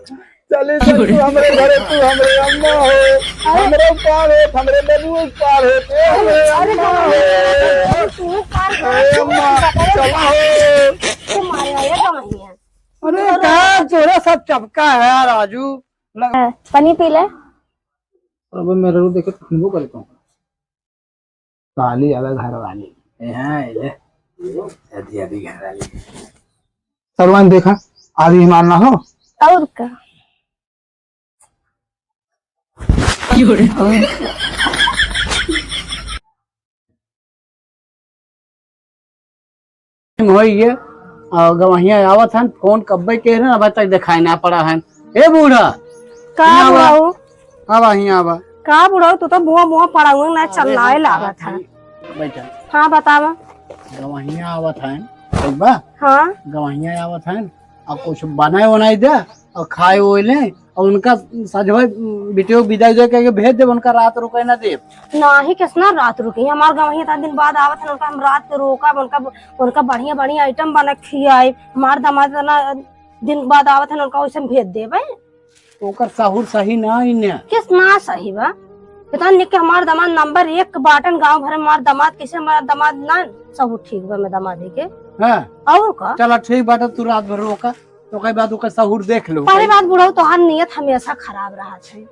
चले तू हमरे घरे, तू हमरे अम्मा हो, हमरे पार हो, हमरे बबू पार हो, तू हमरे अम्मा हो, तू पार अरे अम्मा चला हो। तुम्हारे आया का नहीं है। अरे क्या तोरा सब चपका है राजू। पानी पी ले। अब मेरे को देखे खुशबू करता हूँ काली अलग घर वाली है आधी आधी घर वाली सरवान देखा आधी मारना हो और का ये गवाहिया आवत हन फोन कब्बे के है अब तक दिखाई ना पड़ा है। ए बूढ़ा का बुढ़ाऊ अब हिया आवा का बुढ़ाऊ तू तो बुआ बुआ पड़ा हुआ ना चलनाए लागत है। बैठा हाँ बतावा। गवाहिया आवत हन ठीक बा। हाँ गवाहिया आवत हन और कुछ बनाए बनाए दे और खाए वो ले और उनका सजवा बिटियो विदाई दे के भेज दे उनका रात रुके ना दे नाही किसना रात रुकी हमार गाँव इतना दिन बाद आवत है उनका हम रात के रोका उनका बढ़िया बढ़िया आइटम बना खियाए हमार दामाद ना दिन बाद आवत है उनका वैसे भेज देवे ओकर साहुर सही ना इने किसना सही बा इतना निक के हमार दामाद नंबर 1 बाटन गांव भर में हमार दामाद कैसे हमारा दामाद ना सब ठीक बा मैं दामाद के हां और का चला ठीक बात तू रात भर रोका तो कई बात ओकर साहुर देख लो पहली बात बुढ़ाऊ तोहार नियत हमेशा खराब रहा है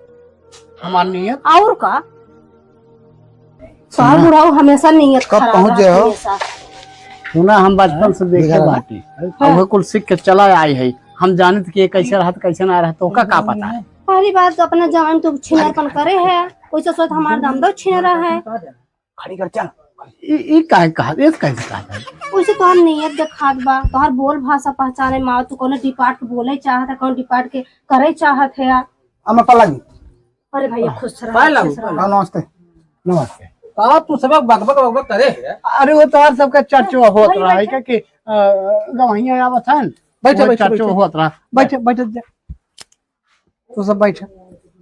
हमार नियत और का तोहार बुढ़ाऊ हमेशा नियत कब खराब पहुंच जाओ हमेशा। सुना हम बचपन से देखे बाटी अब कुल सीख के चला आई है हम जानत कि कैसे रहत कैसे ना रहत ओका का पता है। पहली बात तो अपना जवान तू छिनरपन करे है वैसे सोच हमार दमदो छिनरा है खड़ी कर चल ई काहे कहा इस कैसे कहा वैसे तोहार नियत दिखात बा तोहार बोल भाषा पहचाने माँ तू कोनो डिपार्ट बोले चाहत है कोनो डिपार्ट के करे चाहत है। हम पलगी अरे भैया खुश रह नमस्ते नमस्ते का तू सब बकबक करे है। अरे वो तोहार सबका चर्चा होत रहा है क्या कि गवाहिया आवत हन बैठे चर्चा होत रहा बैठे बैठे तू सब बैठे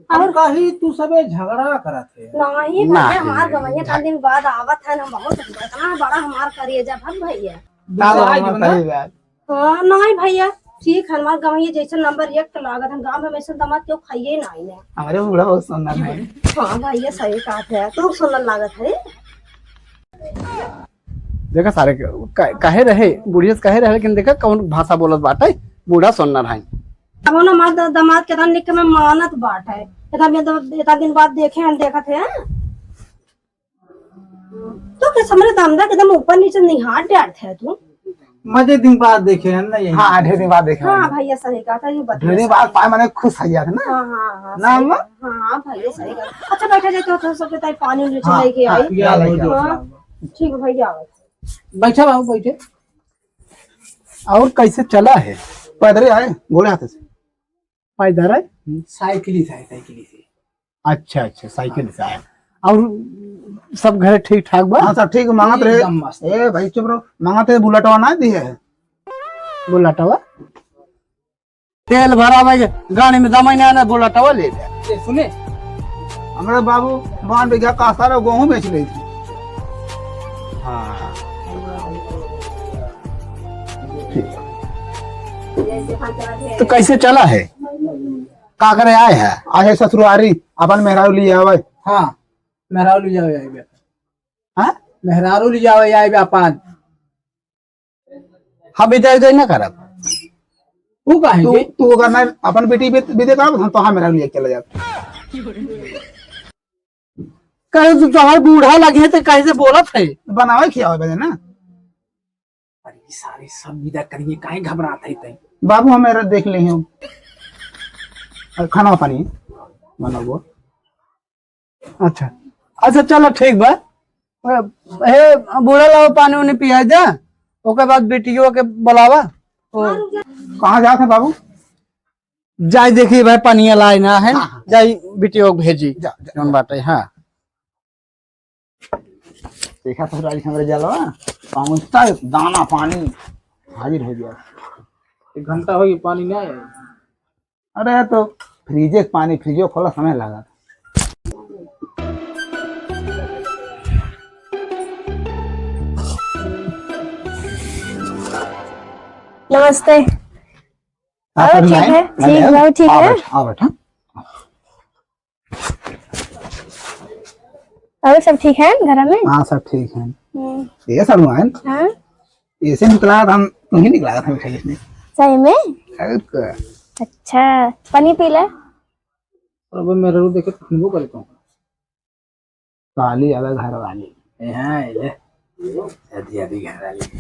और कही तू सबे झगड़ा करत है। नहीं भैया हमार गवैया का दिन बाद आवत है हम बहुत इतना बड़ा हमार करिए जब हम भैया हाँ नहीं भैया ठीक है हमार गवैया जैसे नंबर 1 के लागत है गांव में वैसे दामाद क्यों खाइए नहीं ने हमारे बूढ़ा बहुत सुंदर है। हाँ भैया सही बात है तू सुंदर लागत है। देखा सारे कहे रहे बुढ़िया कहे रहे लेकिन देखा कौन भाषा बोलत बाटे बूढ़ा सुंदर है। अब ना हमार दामाद के निक में मानत बाट है इतना दिन बाद देखे हम देखत है तो क्या समझ दामदा एकदम ऊपर नीचे निहार डाट है तू मजे दिन बाद देखे है ना यही। हाँ आधे दिन बाद देखे हाँ भैया सही कहा था ये बता दिन बाद पाए मैंने खुश हो गया था ना। हाँ हाँ हाँ ना अम्मा हाँ भैया सही कहा। अच्छा बैठा जाते हो तो सबके ताई पानी लेके आई हाँ ठीक है भैया बैठा बाबू बैठे और कैसे चला है पैदल आए घोड़े हाथ से पैदल है साइकिल से अच्छा अच्छा साइकिल से आए और सब घर ठीक ठाक बा। हाँ सब ठीक मांगत एकदम मस्त। रहे ए भाई चुप रहो मांगत रहे बुलेटवा ना दी है बुलाटवा तेल भरा भाई गाड़ी में दमाई ना आना बुलाटवा ले ले सुने हमारे बाबू 5 बीघा का सारा गेहूं बेच रही थी। हाँ तो कैसे चला है का करे आए है आए ससुरारी अपन मेहरारू लिए आवे हाँ मेहरारू ले जाओ यार हाँ मेहरारू ले जाओ यार व्यापार हम इधर इधर ना करब तू काहे तू के तू अगर मैं अपन बेटी विदे कर हम तो हाँ मेहरारू लिए चले जाते कहे तो तुम्हारे बूढ़ा लगे तो कैसे बोलत है बनावे खियावे बजे ना अरे सारे सब विदा करिए काहे घबरात है तई बाबू हम मेरा देख ले हूं खाना पानी बनाबो अच्छा अच्छा चलो ठीक बा हे बूढ़ा लाओ पानी उन्हें पिया जा ओके बाद बेटियों के बुलावा कहाँ जाते हैं बाबू जाय देखिए भाई पानी लाए ना है जाय बेटियों को भेजी जौन बाटे हाँ देखा तो राजी हमारे जलवा पहुंचता दाना पानी हाजिर हो गया 1 घंटा हो गई पानी नहीं आया। अरे तो फ्रिजे पानी फ्रिजो खोला समय लगा नमस्ते आप ठीक लाइन- है, लाइन ठीक है, ठीक आ है। बैठ, आ बैठ, हाँ। और सब ठीक है घर में? हाँ सब ठीक है। हम्म, ये सब हुआ है हाँ ऐसे निकला था हम, तू ही निकला था मिठाई इसने। सही में? अरे अच्छा पानी पी ले। और अब मेरे को देखे खुशबू करता हूँ वाली अलग घर वाली यहाँ ले आधी आधी घर वाली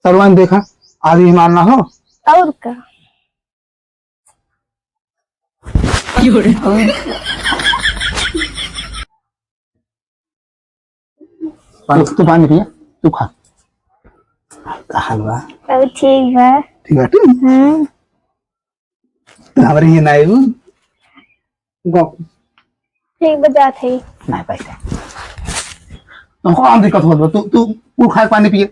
सरवान देखा आदमी मारना हो और का तू पानी पिया तू खा हलवा अब ठीक है। ठीक है तू हमारे ये नायू ठीक बजा थे। नहीं पैसा तुमको आम दिक्कत हो तू तू तू खा के पानी पिए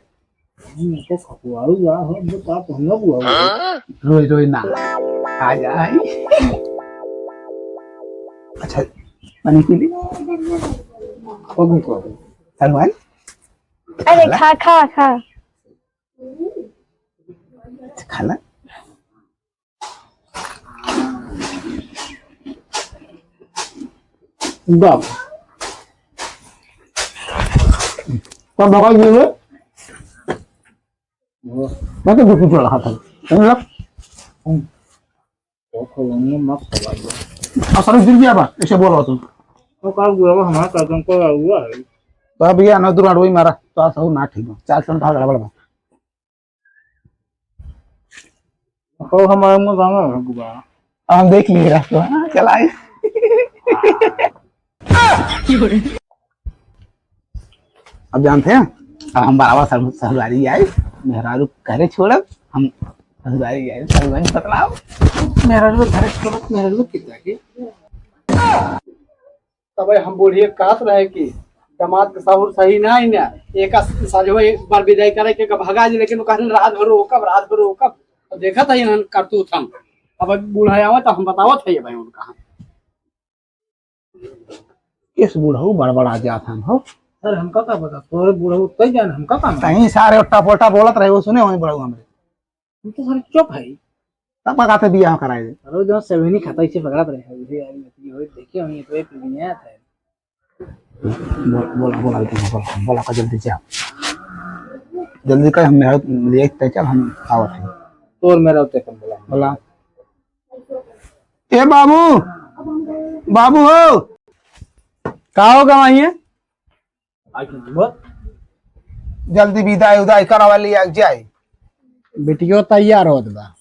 तो खपुआरू हुआ हो वो तो आप हम लोग हुआ रोई रोई ना आ जाए अच्छा पानी पी ली कभी को सलमान अरे खा खा खा। खाना बाप कब भगा ये वो मैं तो बिल्कुल चल रहा था समझ तो खोलने मत खवाइए असर दिन भी आबा ऐसे बोल रहा तू तो काल गुआ हमारा कदम को हुआ है तो अब ये ना दूर रोई मारा तो आ सब ना ठीक हो चार टन भाग गड़बड़ तो हमारे में गाँव है गुआ हम देख लिए रास्ता हाँ, चलाए अब जानते हैं अब हम बराबर ससुरारी आए मेहरारू घरे छोड़ब हम ससुरारी आए ससुरारी बतलाओ मेरा लोग घर छोड़ मेरा लोग कितना के तब हम बूढ़िए कहत रहे कि दामाद के साहुर सही ना ही ना एक साझो एक बार विदाई करे के भगा जी लेकिन कहन रात भर रोकब तो देखा था इन्हन करतूत हम अब बूढ़ा आवा तो हम बतावत है भाई उनका इस बूढ़ऊ बड़बड़ा जात हम हो सर हमका का पता तोरे बूढ़ा उतना ही जान हमका काम कहीं सारे ओट्टा पोटा बोलत रहे वो सुने वही बड़ऊ हमरे हम तो सर चुप है तब पकाते बियाह कराए दे रोज जो सेवेनी खाता इसे पकड़त रहे है ये यार ये होय देखिए हम ये तो एक दुनिया था बोला का जल्दी जा जल्दी कर हम मेरा लिए चल हम आवत है तोर मेरा उते कम बोला बोला ए बाबू बाबू हो का होगा वहीं आज वो जल्दी विदाई उदाई करावा लिया जाए बेटियों तैयार होत बा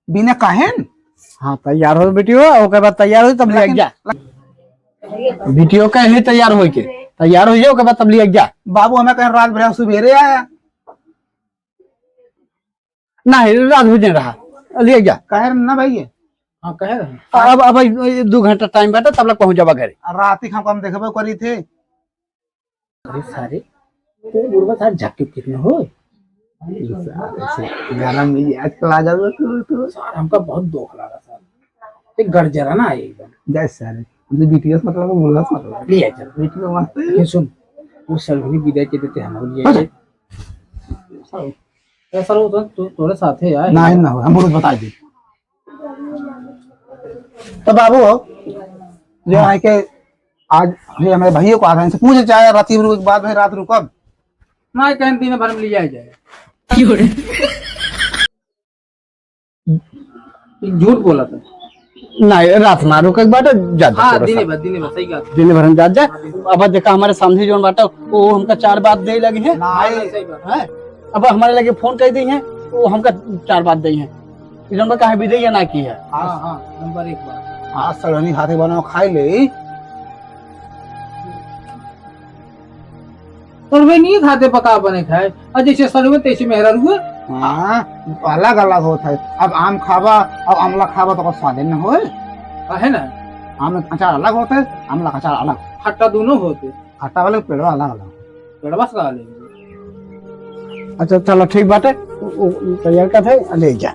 बिना काहेन हाँ तैयार हो बेटियों ओके बाद तैयार हो तब ले जा बेटियों कहीं तैयार हो के तैयार हो जाए ओके बाद तब ले जा बाबू हमें कहीं रात भर सुबेरे आया नहीं रात भर रहा ले जा कहे ना भाई हां कह रहे अब 2 घंटा टाइम बैठा तब लग पहुंच जावा घरे रात ही हम देखबे करी थे अरे सारे तो बुढ़वा सारे झक्के कितने हो गाना मिली आजकल आ जाओ तो सर हमका बहुत दुख लगा सर एक गरजरा ना आई एकदम जय सारे मतलब बीटीएस मतलब बोलस मतलब ले चल बीटीएस मस्त ये सुन वो सलगनी विदाई के देते हमारे लिए सर वो तो तोरे साथ है यार ना ना हो हम बोल बता दे तो बाबू जो है के आज ये हमारे भाइयों को आ रहे हैं पूछे चाहे रात के बाद भाई रात रुकब ना कहीं दिन भर में लिया जाए झूठ बोला था नहीं रात ना रुके बाटा जा हाँ दिन भर सही बात दिन भर हम जा जा अब देखा हमारे सामने जो बाटा वो हमका 4 बात दे लगी है सही बात हैं? अब हमारे लगे फोन कर दी है वो हमका 4 बात दी है इधर में कहा विदई ना की है हाँ हाँ नंबर 1 बात आज सड़नी हाथे बनाओ खाई ले सर्वे नहीं खाते पका बने खाए और जैसे सर्वे तैसे मेहरा हुए हाँ अलग अलग होता है अब आम खावा अब आमला खावा तो स्वाद न हो है ना आम अचार अलग होता है आमला का अचार अलग खट्टा दोनों होते खट्टा वाले पेड़वा अलग अलग पेड़वा से खा लेंगे अच्छा चलो ठीक बात है तैयार का थे ले जा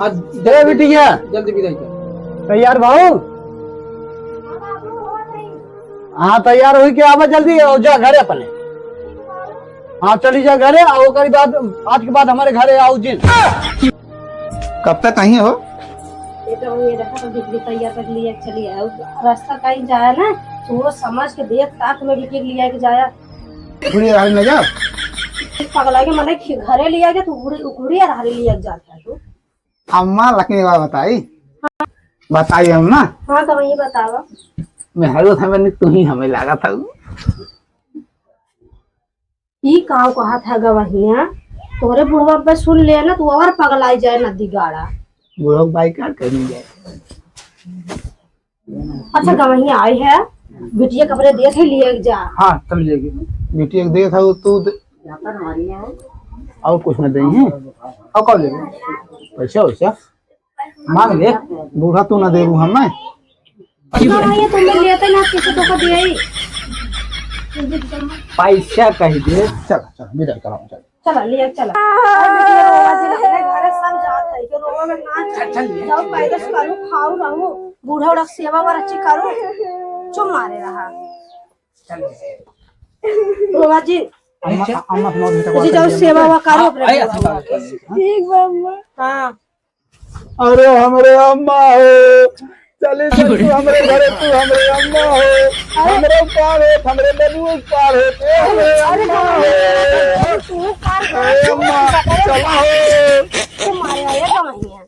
हाँ दे बिटिया जल्दी विदाई कर तैयार भाऊ हाँ तैयार हुई के आवा जल्दी और जा घरे अपने हाँ चली जा घरे आओ करी बाद आज के बाद हमारे घरे आओ जिन कब तक कहीं हो? ये तो ये रखा तो बिजली तैयार कर लिया चलिए रास्ता कहीं जाए ना तो समझ के देख ताक में बिजली लिया के जाया बुढ़ी रानी न जा। पगला के मैंने घरे लिया के तू उड़ी हारे लिया के जाता है तू। अम्मा लकड़ी बात बताई बताई हम ना। हाँ तो वही बतावा। मैं हर था मैंने तू ही हमें लगा था। ई काव कहा था गवहिया तोरे बुढ़वा पे सुन ले ना तू और पगलाई जाए नदी गाड़ा। बुढ़ो बाई कार करनी जाए। अच्छा गवहिया आई है बिटिया कपड़े देख ही लिए जा। हाँ चल जाएगी। बेटी एक दे था तू और कुछ न दें हैं अब कब लेंगे पैसा वैसा मांग ले। बूढ़ा तू न दे हमें। गवहिया तुम लोग लेते ना किसी को दिए ही पैसा कही दे। चल चल विदा कराओ चल। चला लिया चला घरे सब जात है के रोवा में ना जाओ पैदल करू खाओ रहू बूढ़ा उड़ा सेवा वाला अच्छी करू चुप मारे रहा रोवा जी अम्मा अम्मा सुनो बेटा। जी जाओ सेवा वा करो अपने ठीक बाबा। हाँ अरे हमरे अम्मा हो चले तू हमरे घरे तू हमरे अम्मा हो हमरे पार हो हमरे बबू पार हो हमरे अम्मा हो तू कार अरे अम्मा चला हो। तू मारे आया कमाइया।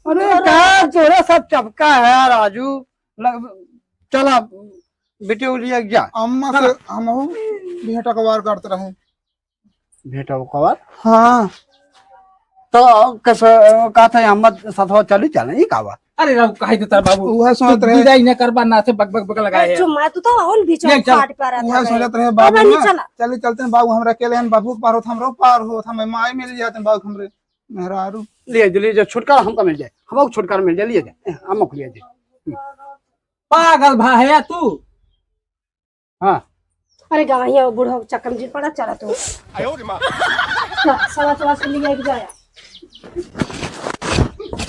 अरे क्या तोरा सब चपका है राजू। चला बेटे लिया जा। अम्मा से हम हो भेंटा कवार करते रहूं। भेंटा कवर हाँ तो कैसे कहा था हम साथ चली चले ही कहा। अरे राव काहे तो तार बाबू वह सोचत रहे विदाई न करबा ना से बक बक बक लगाए जो मैं तू तो और बीच में काट पा रहा वह था। सोचत रहे बाबू नहीं ना चला चले चलते हैं बाबू हमरा अकेले हैं बाबू पार हो हमरो पार हो हमें माई मिल जाते हैं बाबू हमरे मेहरारू लिए जा छुटकारा हमको मिल जाए हमको छुटकारा मिल जाए लिए जाए हम लिया जाए। पागल भा है तू। हाँ अरे गवाहिया बूढ़ा चक्कर में पड़ा चला तू सवा सवा से लिया के जाया।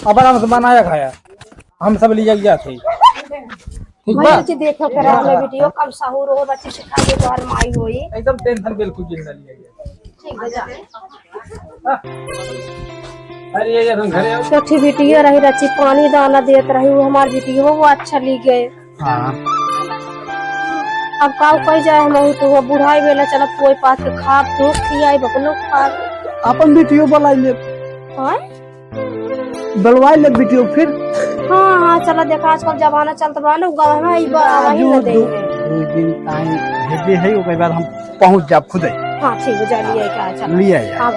अब हम से बनाया खाया हम सब ले जाते ठीक बा। भाई बच्चे देखो करा वाला वीडियो कब साहूर हो बच्चे सिखा दे तो हर माई होई। एकदम टेंशन बिल्कुल जिंदा लिया गया। ठीक है जा अरे ये हम घरे आओ। छोटी वीडियो रही रची पानी दाना देत रही वो हमारी वीडियो वो अच्छा ली गए। हाँ अब काव कह जाए हम तो वो बुढ़ाई वेला चला कोई पास के खा तो खियाई बकलो खा। अपन बेटियों बुलाई ले हां बुलवाई ले बेटियों फिर। हाँ हाँ चला देखा आजकल जमाना चलता बा ना गाँव में वही न दे। दो दिन टाइम भेजे है ओके बाद हम पहुंच जाब खुद हाँ ठीक है जा लिया क्या चला लिया जाए। हाँ